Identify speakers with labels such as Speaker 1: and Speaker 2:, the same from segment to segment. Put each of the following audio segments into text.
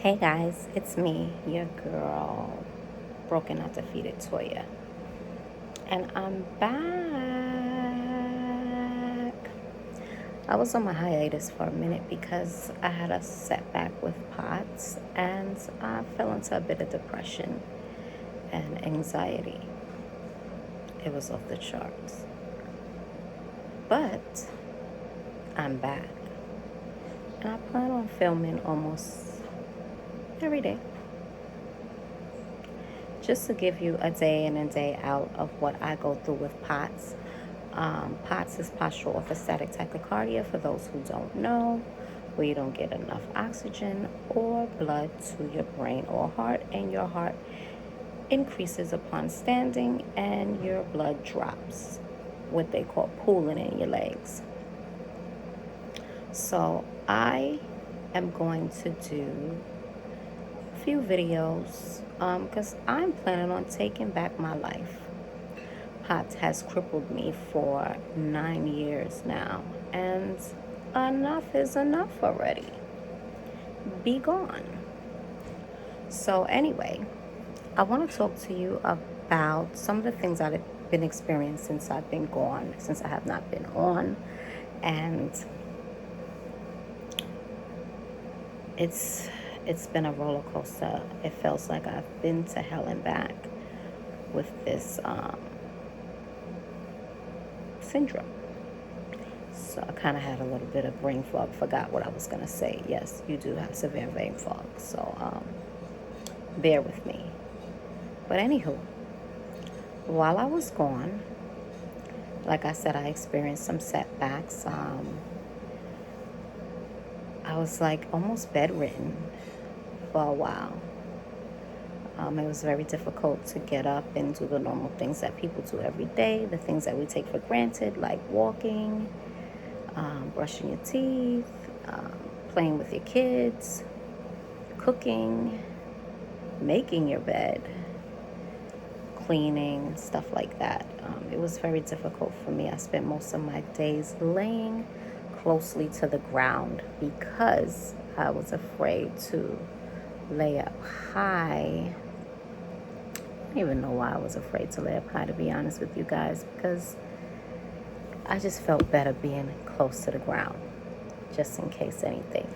Speaker 1: Hey guys, it's me, your girl, Broken Not Defeated Toya. And I'm back. I was on my hiatus for a minute because I had a setback with POTS and I fell into a bit of depression and anxiety. It was off the charts. But I'm back. And I plan on filming almost every day, just to give you a day in and day out of what I go through with POTS. POTS is postural orthostatic tachycardia, for those who don't know, where you don't get enough oxygen or blood to your brain or heart, and your heart increases upon standing and your blood drops, what they call pooling in your legs. So I am going to do a few videos because I'm planning on taking back my life. POTS has crippled me for 9 years now, and enough is enough already. Be gone. So anyway, I want to talk to you about some of the things I've been experiencing since I've been gone, since I have not been on, and it's been a roller coaster. It feels like I've been to hell and back with this syndrome. So I kind of had a little bit of brain fog. Forgot what I was going to say. Yes, you do have severe brain fog. So bear with me. But anywho, while I was gone, like I said, I experienced some setbacks. I was like almost bedridden for a while. It was very difficult to get up and do the normal things that people do every day, the things that we take for granted, like walking, brushing your teeth, playing with your kids, cooking, making your bed, cleaning, stuff like that. It was very difficult for me. I spent most of my days laying closely to the ground because I was afraid to lay up high. I don't even know why I was afraid to lay up high, to be honest with you guys, because I just felt better being close to the ground, just in case anything.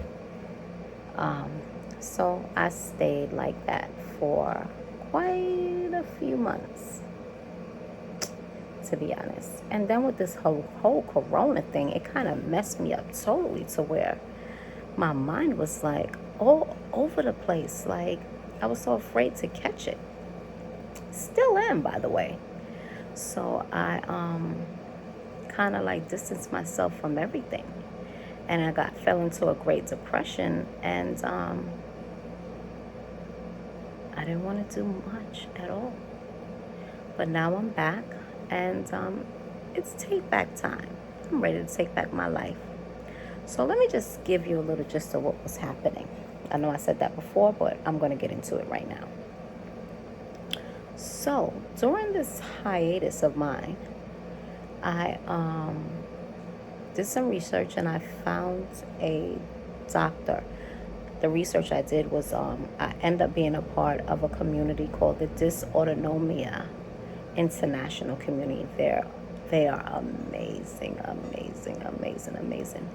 Speaker 1: So I stayed like that for quite a few months, to be honest. And then with this whole corona thing, it kind of messed me up totally, to where my mind was like all over the place. Like I was so afraid to catch it. Still am, by the way. So I kind of like distanced myself from everything, and I fell into a great depression, and I didn't want to do much at all. But now I'm back, and it's take back time. I'm ready to take back my life. So let me just give you a little gist of what was happening. I know I said that before, but I'm going to get into it right now. So during this hiatus of mine, I did some research and I found a doctor. The research I did was I ended up being a part of a community called the Dysautonomia International Community. They are amazing, amazing, amazing, amazing.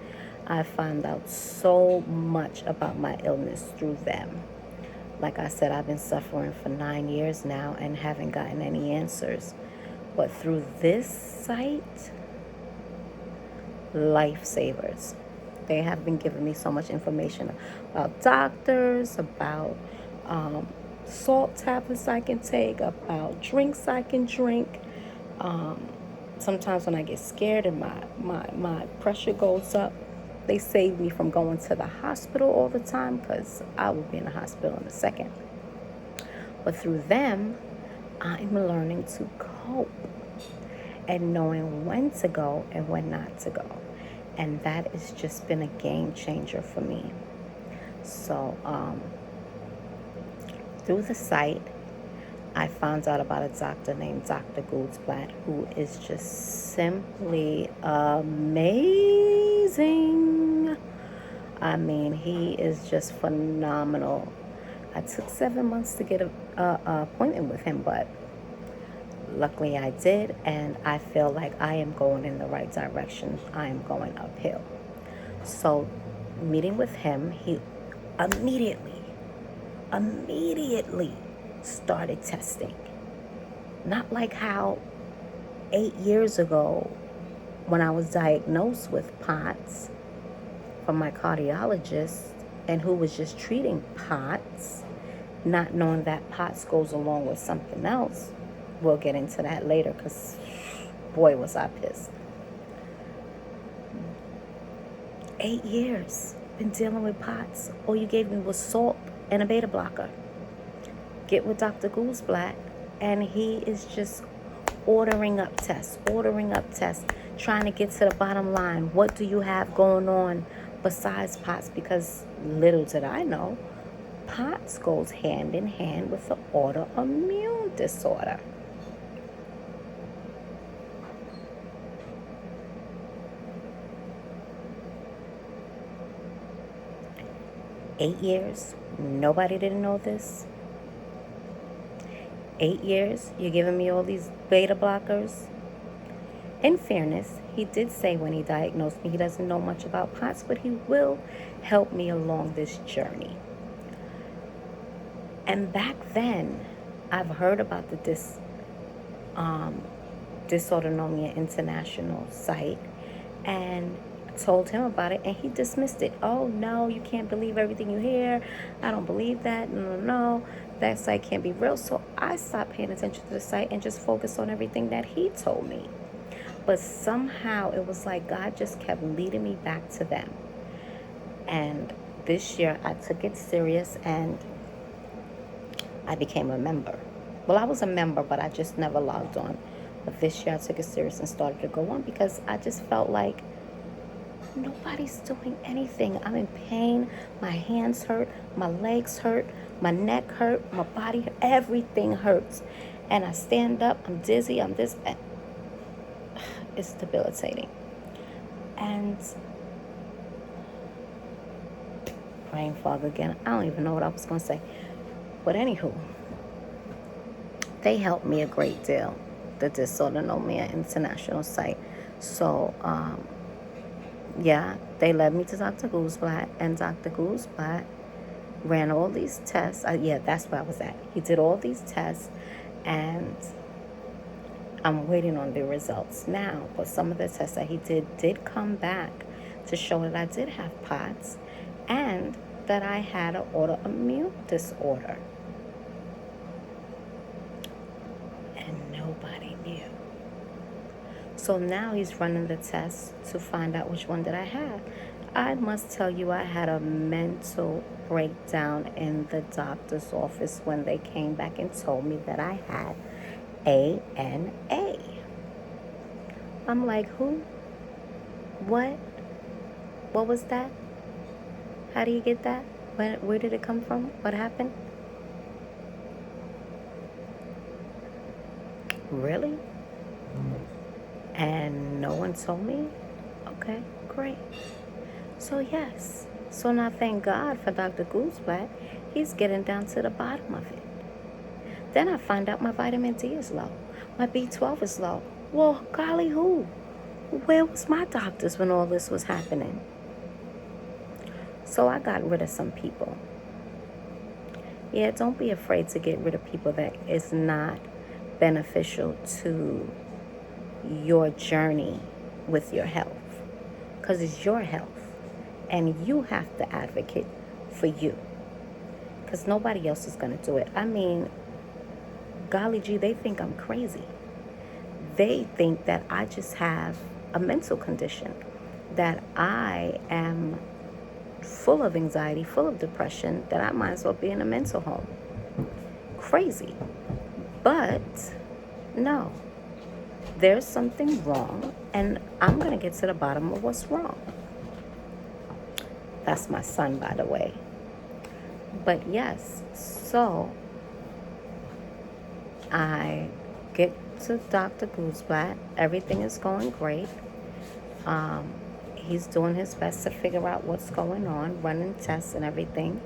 Speaker 1: I found out so much about my illness through them. Like I said, I've been suffering for 9 years now and haven't gotten any answers. But through this site, lifesavers. They have been giving me so much information about doctors, about salt tablets I can take, about drinks I can drink. Sometimes when I get scared and my pressure goes up, they save me from going to the hospital all the time, because I will be in the hospital in a second. But through them, I'm learning to cope and knowing when to go and when not to go. And that has just been a game changer for me. So through the site, I found out about a doctor named Dr. Goudsblatt, who is just simply amazing. I mean, he is just phenomenal. I took 7 months to get a appointment with him, but luckily I did, and I feel like I am going in the right direction. I am going uphill. So, meeting with him, he immediately, immediately started testing. Not like how 8 years ago, when I was diagnosed with POTS from my cardiologist, and who was just treating POTS, not knowing that POTS goes along with something else. We'll get into that later, because boy was I pissed. 8 years been dealing with POTS. All you gave me was salt and a beta blocker. Get with Dr. Gooseblatt, and he is just ordering up tests, trying to get to the bottom line. What do you have going on besides POTS? Because little did I know, POTS goes hand in hand with the autoimmune disorder. Eight years, nobody didn't know this. 8 years, you're giving me all these beta blockers. In fairness, he did say when he diagnosed me he doesn't know much about POTS, but he will help me along this journey. And back then, I've heard about the Dysautonomia International site, and told him about it, and he dismissed it. Oh no, you can't believe everything you hear. I don't believe that. No, that site can't be real. So I stopped paying attention to the site and just focused on everything that he told me. But somehow it was like God just kept leading me back to them. And this year I took it serious, and I became a member. Well, I was a member, but I just never logged on. But this year I took it serious and started to go on, because I just felt like nobody's doing anything. I'm in pain. My hands hurt. My legs hurt. My neck hurt. My body, everything hurts. And I stand up. I'm dizzy. I'm this. It's debilitating. And brain fog again. I don't even know what I was going to say. But anywho, they helped me a great deal, the Dysautonomia International site. So, yeah, they led me to Dr. Gooseblatt, and Dr. Gooseblatt ran all these tests. Yeah, that's where I was at. He did all these tests, and I'm waiting on the results now. But some of the tests that he did come back to show that I did have POTS and that I had an autoimmune disorder. And nobody knew. So now he's running the tests to find out which one that I had. I must tell you, I had a mental breakdown in the doctor's office when they came back and told me that I had ANA. I'm like, who? What? What was that? How do you get that? Where did it come from? What happened? Really? And no one told me? Okay, great. So yes. So now thank God for Dr. Gooseblatt. He's getting down to the bottom of it. Then I find out my vitamin D is low. My B12 is low. Well, golly who? Where was my doctors when all this was happening? So I got rid of some people. Yeah, don't be afraid to get rid of people that is not beneficial to your journey with your health. Because it's your health. And you have to advocate for you. Because nobody else is going to do it. I mean, golly gee, they think I'm crazy. They think that I just have a mental condition. That I am full of anxiety, full of depression, that I might as well be in a mental home. Crazy. But no, there's something wrong, and I'm going to get to the bottom of what's wrong. That's my son, by the way. But yes, so I get to Dr. Gooseblatt. Everything is going great. he's doing his best to figure out what's going on, running tests and everything.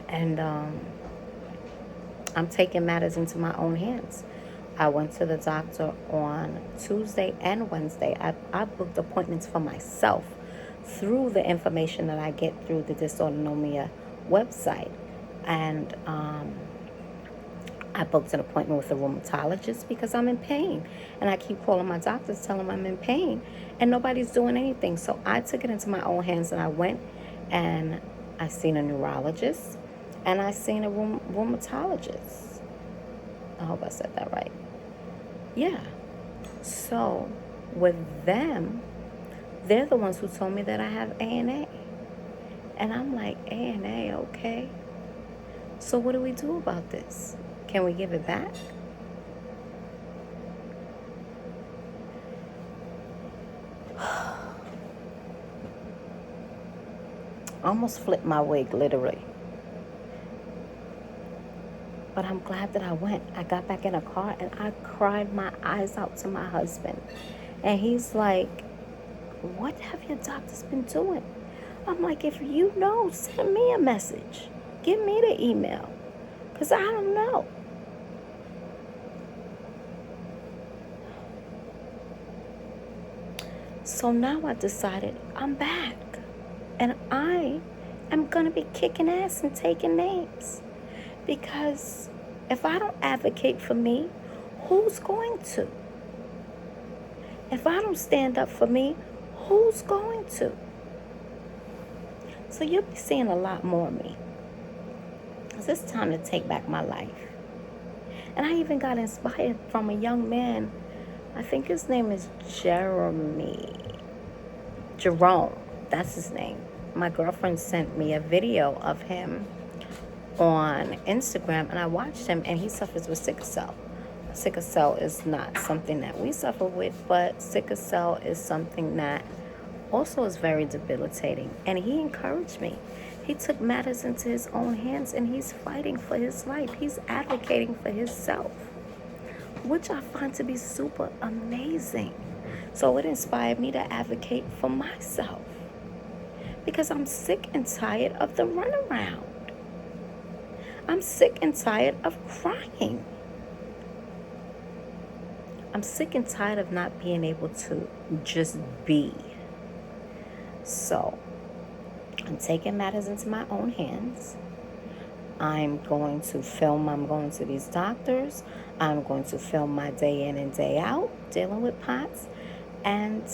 Speaker 1: And I'm taking matters into my own hands. I went to the doctor on Tuesday and Wednesday. I booked appointments for myself through the information that I get through the Dysautonomia website. And I booked an appointment with a rheumatologist because I'm in pain. And I keep calling my doctors, telling them I'm in pain, and nobody's doing anything. So I took it into my own hands, and I went and I seen a neurologist and I seen a rheumatologist. I hope I said that right. Yeah. So with them, they're the ones who told me that I have ANA. And I'm like, ANA, okay. So what do we do about this? Can we give it back? I almost flipped my wig, literally. But I'm glad that I went. I got back in a car and I cried my eyes out to my husband. And he's like, what have your doctors been doing? I'm like, if you know, send me a message. Give me the email. Because I don't know. So now I decided I'm back. And I am going to be kicking ass and taking names. Because if I don't advocate for me, who's going to? If I don't stand up for me, who's going to? So you'll be seeing a lot more of me. Because it's time to take back my life. And I even got inspired from a young man. I think his name is Jerome. That's his name. My girlfriend sent me a video of him on Instagram, and I watched him, and he suffers with sickle cell. Sickle cell is not something that we suffer with, but sickle cell is something that also is very debilitating. And he encouraged me. He took matters into his own hands, and he's fighting for his life. He's advocating for himself, which I find to be super amazing. So it inspired me to advocate for myself, because I'm sick and tired of the runaround. I'm sick and tired of crying. I'm sick and tired of not being able to just be. So I'm taking matters into my own hands. I'm going to film. I'm going to these doctors. I'm going to film my day in and day out dealing with POTS. And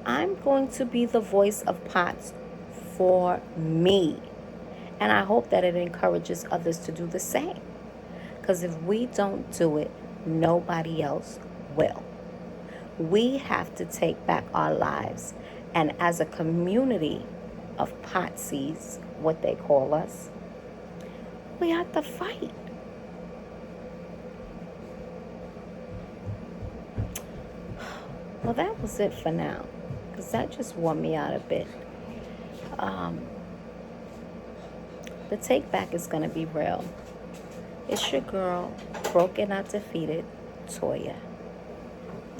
Speaker 1: I'm going to be the voice of POTS for me. And I hope that it encourages others to do the same. Because if we don't do it, nobody else will. We have to take back our lives. And as a community of POTSies, what they call us, we have to fight. Well, that was it for now. Because that just wore me out a bit. The take back is going to be real. It's your girl, broken, not defeated, Toya.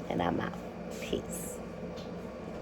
Speaker 1: And I'm out. Peace.